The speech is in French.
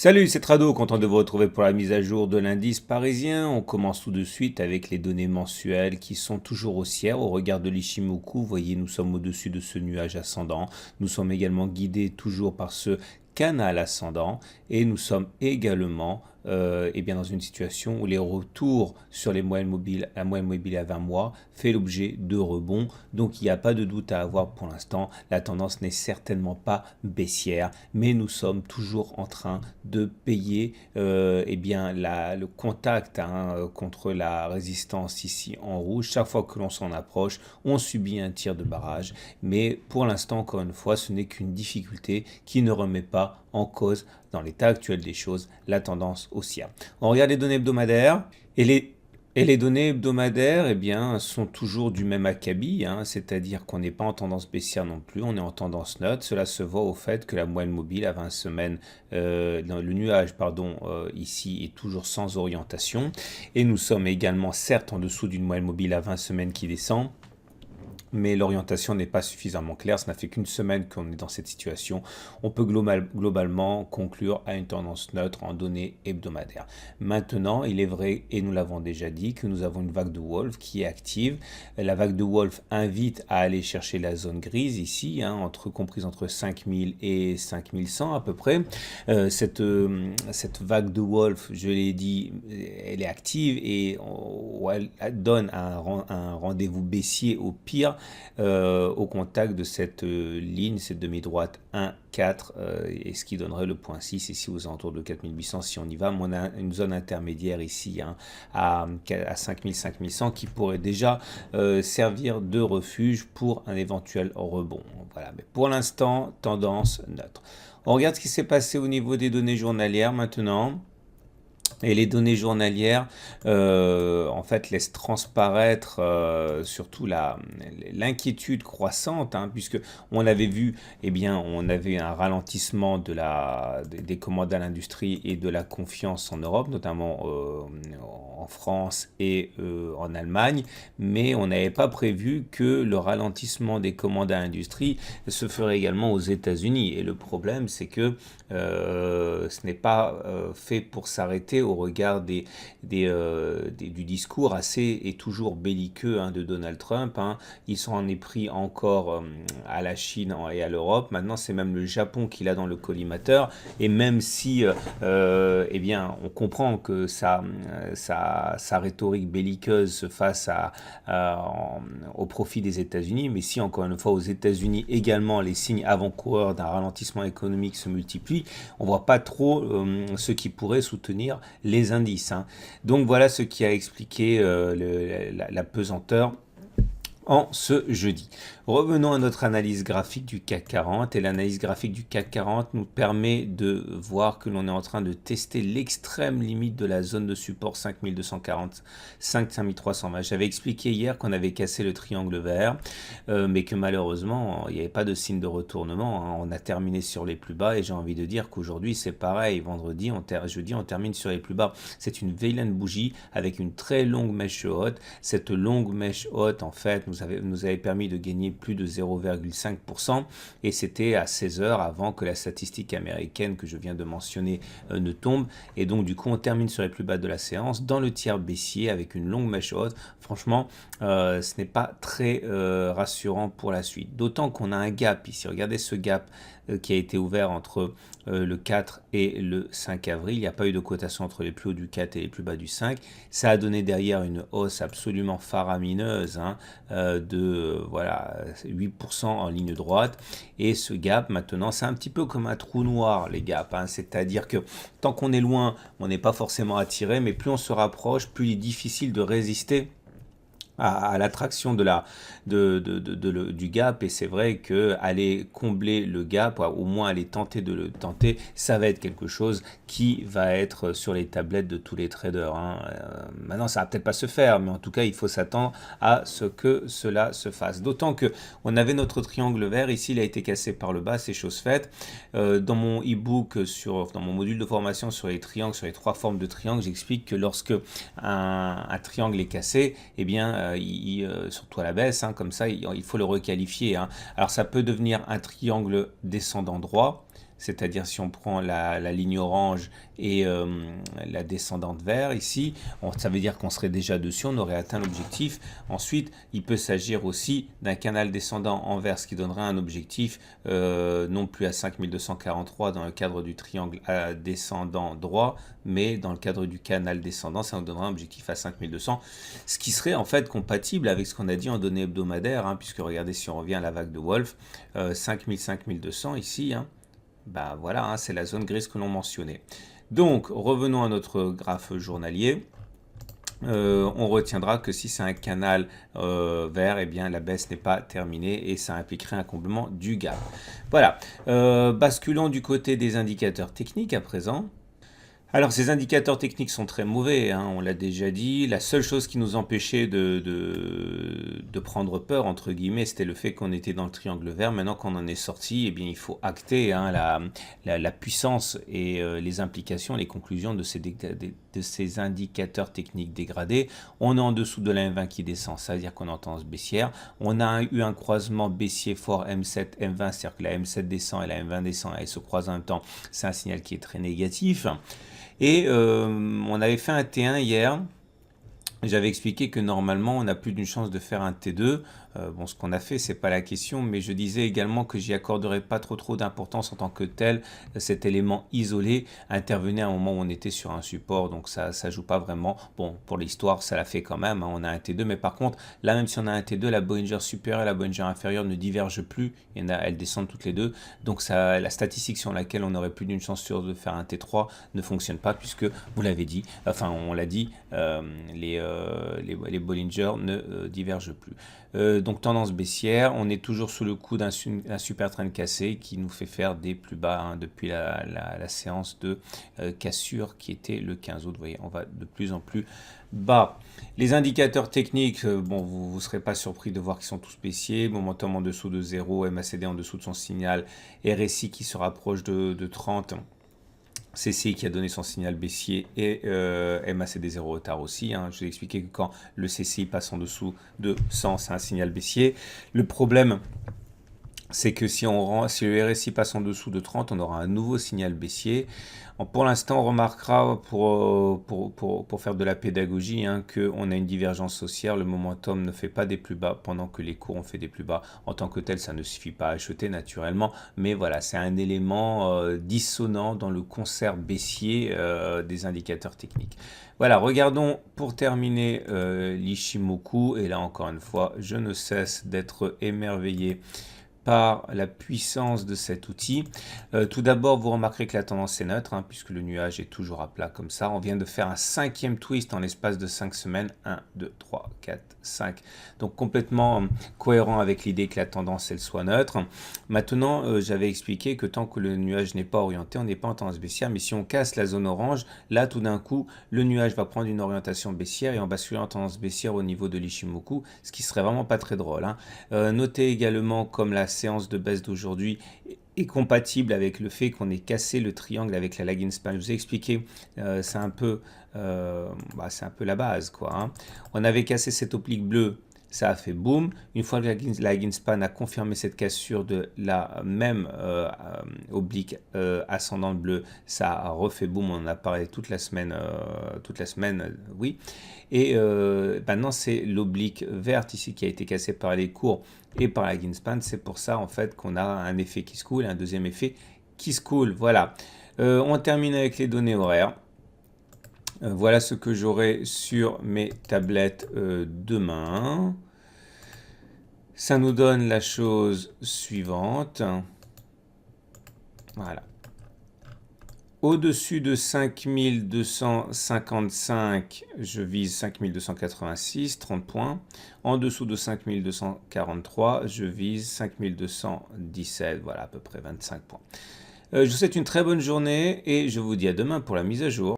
Salut, c'est Trado, content de vous retrouver pour la mise à jour de l'indice parisien. On commence tout de suite avec les données mensuelles qui sont toujours haussières au regard de l'Ichimoku. Vous voyez, nous sommes au-dessus de ce nuage ascendant. Nous sommes également guidés toujours par ce canal ascendant et nous sommes également dans une situation où les retours sur les moyennes mobiles, la moyenne mobile à 20 mois fait l'objet de rebonds. Donc il n'y a pas de doute à avoir pour l'instant. La tendance n'est certainement pas baissière, mais nous sommes toujours en train de payer le contact contre la résistance ici en rouge. Chaque fois que l'on s'en approche, on subit un tir de barrage. Mais pour l'instant, encore une fois, ce n'est qu'une difficulté qui ne remet pas en cause, dans l'état actuel des choses, la tendance haussière. On regarde les données hebdomadaires et les données hebdomadaires sont toujours du même acabit, c'est-à-dire qu'on n'est pas en tendance baissière non plus, on est en tendance neutre. Cela se voit au fait que la moyenne mobile à 20 semaines, le nuage ici est toujours sans orientation. Et nous sommes également certes en dessous d'une moyenne mobile à 20 semaines qui descend, mais l'orientation n'est pas suffisamment claire. Ça n'a fait qu'une semaine qu'on est dans cette situation. On peut globalement conclure à une tendance neutre en données hebdomadaires. Maintenant, il est vrai, et nous l'avons déjà dit, que nous avons une vague de Wolf qui est active. La vague de Wolf invite à aller chercher la zone grise ici, comprise entre 5000 et 5100 à peu près. Cette vague de Wolf, je l'ai dit, elle est active et elle donne un rendez-vous baissier au pire au contact de cette ligne, cette demi-droite 1,4 et ce qui donnerait le point 6 ici aux alentours de 4800 si on y va. Mais on a une zone intermédiaire ici à 5000, 5100 qui pourrait déjà servir de refuge pour un éventuel rebond. Voilà. Mais pour l'instant, tendance neutre. On regarde ce qui s'est passé au niveau des données journalières maintenant. Et les données journalières, laissent transparaître surtout l'inquiétude croissante, puisque on avait vu, on avait un ralentissement des commandes à l'industrie et de la confiance en Europe, notamment en France et en Allemagne, mais on n'avait pas prévu que le ralentissement des commandes à l'industrie se ferait également aux États-Unis. Et le problème, c'est que ce n'est pas fait pour s'arrêter au regard du discours assez et toujours belliqueux de Donald Trump. Il s'en est pris encore à la Chine et à l'Europe. Maintenant, c'est même le Japon qui l'a dans le collimateur. Et même si, on comprend que sa rhétorique belliqueuse se fasse au profit des États-Unis, mais si encore une fois aux États-Unis également les signes avant-coureurs d'un ralentissement économique se multiplient, on voit pas trop ce qui pourrait soutenir les indices. Donc voilà ce qui a expliqué la pesanteur en ce jeudi. Revenons à notre analyse graphique du CAC 40 et l'analyse graphique du CAC 40 nous permet de voir que l'on est en train de tester l'extrême limite de la zone de support 5240, 5320. J'avais expliqué hier qu'on avait cassé le triangle vert, mais que malheureusement il n'y avait pas de signe de retournement. On a terminé sur les plus bas et j'ai envie de dire qu'aujourd'hui c'est pareil. Jeudi on termine sur les plus bas. C'est une vilaine bougie avec une très longue mèche haute. Cette longue mèche haute en fait nous avait permis de gagner plus de 0,5% et c'était à 16 heures avant que la statistique américaine que je viens de mentionner ne tombe. Et donc du coup on termine sur les plus bas de la séance dans le tiers baissier avec une longue mèche haute. Franchement ce n'est pas très rassurant pour la suite, d'autant qu'on a un gap ici. Regardez ce gap qui a été ouvert entre le 4 et le 5 avril. Il n'y a pas eu de cotation entre les plus hauts du 4 et les plus bas du 5. Ça a donné derrière une hausse absolument faramineuse de 8% en ligne droite. Et ce gap, maintenant, c'est un petit peu comme un trou noir, les gaps. C'est-à-dire que tant qu'on est loin, on n'est pas forcément attiré, mais plus on se rapproche, plus il est difficile de résister à l'attraction du gap. Et c'est vrai que aller combler le gap, au moins aller tenter de le tenter, ça va être quelque chose qui va être sur les tablettes de tous les traders. Maintenant ça va peut-être pas se faire, mais en tout cas il faut s'attendre à ce que cela se fasse, d'autant que on avait notre triangle vert ici, il a été cassé par le bas, c'est chose faite. Dans mon e-book, dans mon module de formation sur les triangles, sur les 3 formes de triangles, j'explique que lorsque un triangle est cassé, surtout à la baisse, comme ça, il faut le requalifier. Alors ça peut devenir un triangle descendant droit, c'est-à-dire si on prend la ligne orange et la descendante vert ici, ça veut dire qu'on serait déjà dessus, on aurait atteint l'objectif. Ensuite, il peut s'agir aussi d'un canal descendant en vert, ce qui donnerait un objectif non plus à 5243 dans le cadre du triangle descendant droit, mais dans le cadre du canal descendant, ça nous donnera un objectif à 5200, ce qui serait en fait compatible avec ce qu'on a dit en données hebdomadaires, hein, puisque regardez, si on revient à la vague de Wolf, 5200 ici, hein, bah voilà, hein, c'est la zone grise que l'on mentionnait. Donc, revenons à notre graphe journalier. On retiendra que si c'est un canal vert, eh bien la baisse n'est pas terminée et ça impliquerait un comblement du gap. Voilà, basculons du côté des indicateurs techniques à présent. Alors, ces indicateurs techniques sont très mauvais, hein, on l'a déjà dit. La seule chose qui nous empêchait de prendre peur, entre guillemets, c'était le fait qu'on était dans le triangle vert. Maintenant qu'on en est sorti, eh bien, il faut acter, hein, la puissance et les implications, les conclusions de ces indicateurs techniques dégradés. On est en dessous de la M20 qui descend, ça veut dire qu'on est en tendance baissière. On a eu un croisement baissier fort M7, M20, c'est-à-dire que la M7 descend et la M20 descend, elles se croisent en même temps. C'est un signal qui est très négatif. Et on avait fait un T1 hier. J'avais expliqué que normalement, on n'a plus d'une chance de faire un T2. Bon, ce qu'on a fait, c'est pas la question, mais je disais également que j'y accorderais pas trop d'importance en tant que tel. Cet élément isolé intervenait à un moment où on était sur un support, donc ça joue pas vraiment. Bon, pour l'histoire, ça l'a fait quand même, hein, on a un T2, mais par contre, là, même si on a un T2, la Bollinger supérieure et la Bollinger inférieure ne divergent plus. Elles descendent toutes les deux. Donc, la statistique sur laquelle on aurait plus d'une chance sûre de faire un T3 ne fonctionne pas, puisque, vous l'avez dit, enfin, on l'a dit, les Bollinger ne divergent plus. Donc tendance baissière, on est toujours sous le coup d'un super trend cassé qui nous fait faire des plus bas, hein, depuis la séance de cassure qui était le 15 août. Vous voyez, on va de plus en plus bas. Les indicateurs techniques, bon, vous ne serez pas surpris de voir qu'ils sont tous baissiers. Momentum en dessous de 0, MACD en dessous de son signal, RSI qui se rapproche de 30. CCI qui a donné son signal baissier et MACD 0 retard aussi, hein. Je vous ai expliqué que quand le CCI passe en dessous de 100, c'est un signal baissier. Le problème, c'est que si le RSI passe en dessous de 30, on aura un nouveau signal baissier. Pour l'instant, on remarquera, pour faire de la pédagogie, hein, qu'on a une divergence haussière. Le momentum ne fait pas des plus bas pendant que les cours ont fait des plus bas. En tant que tel, ça ne suffit pas à acheter naturellement. Mais voilà, c'est un élément dissonant dans le concert baissier des indicateurs techniques. Voilà, regardons pour terminer l'Ichimoku. Et là, encore une fois, je ne cesse d'être émerveillé par la puissance de cet outil. Tout d'abord, vous remarquerez que la tendance est neutre, hein, puisque le nuage est toujours à plat comme ça. On vient de faire un 5e twist en l'espace de 5 semaines. 1, 2, 3, 4, 5. Donc complètement cohérent avec l'idée que la tendance, elle soit neutre. Maintenant, j'avais expliqué que tant que le nuage n'est pas orienté, on n'est pas en tendance baissière. Mais si on casse la zone orange, là, tout d'un coup, le nuage va prendre une orientation baissière et on basculer en tendance baissière au niveau de l'Ichimoku, ce qui serait vraiment pas très drôle, hein. Notez également comme la séance de baisse d'aujourd'hui est compatible avec le fait qu'on ait cassé le triangle avec la lagging span. Je vous ai expliqué, c'est un peu la base, quoi, hein. On avait cassé cette oblique bleue, ça a fait boom. Une fois que la lagging span a confirmé cette cassure de la même oblique ascendante bleue, ça a refait boom. On en a parlé toute la semaine, oui. Et maintenant, c'est l'oblique verte ici qui a été cassée par les cours et par la lagging span. C'est pour ça en fait qu'on a un effet qui se coule et un deuxième effet qui se coule. Voilà. On termine avec les données horaires. Voilà ce que j'aurai sur mes tablettes demain. Ça nous donne la chose suivante. Voilà. Au-dessus de 5255, je vise 5286, 30 points. En dessous de 5243, je vise 5217, voilà, à peu près 25 points. Je vous souhaite une très bonne journée et je vous dis à demain pour la mise à jour.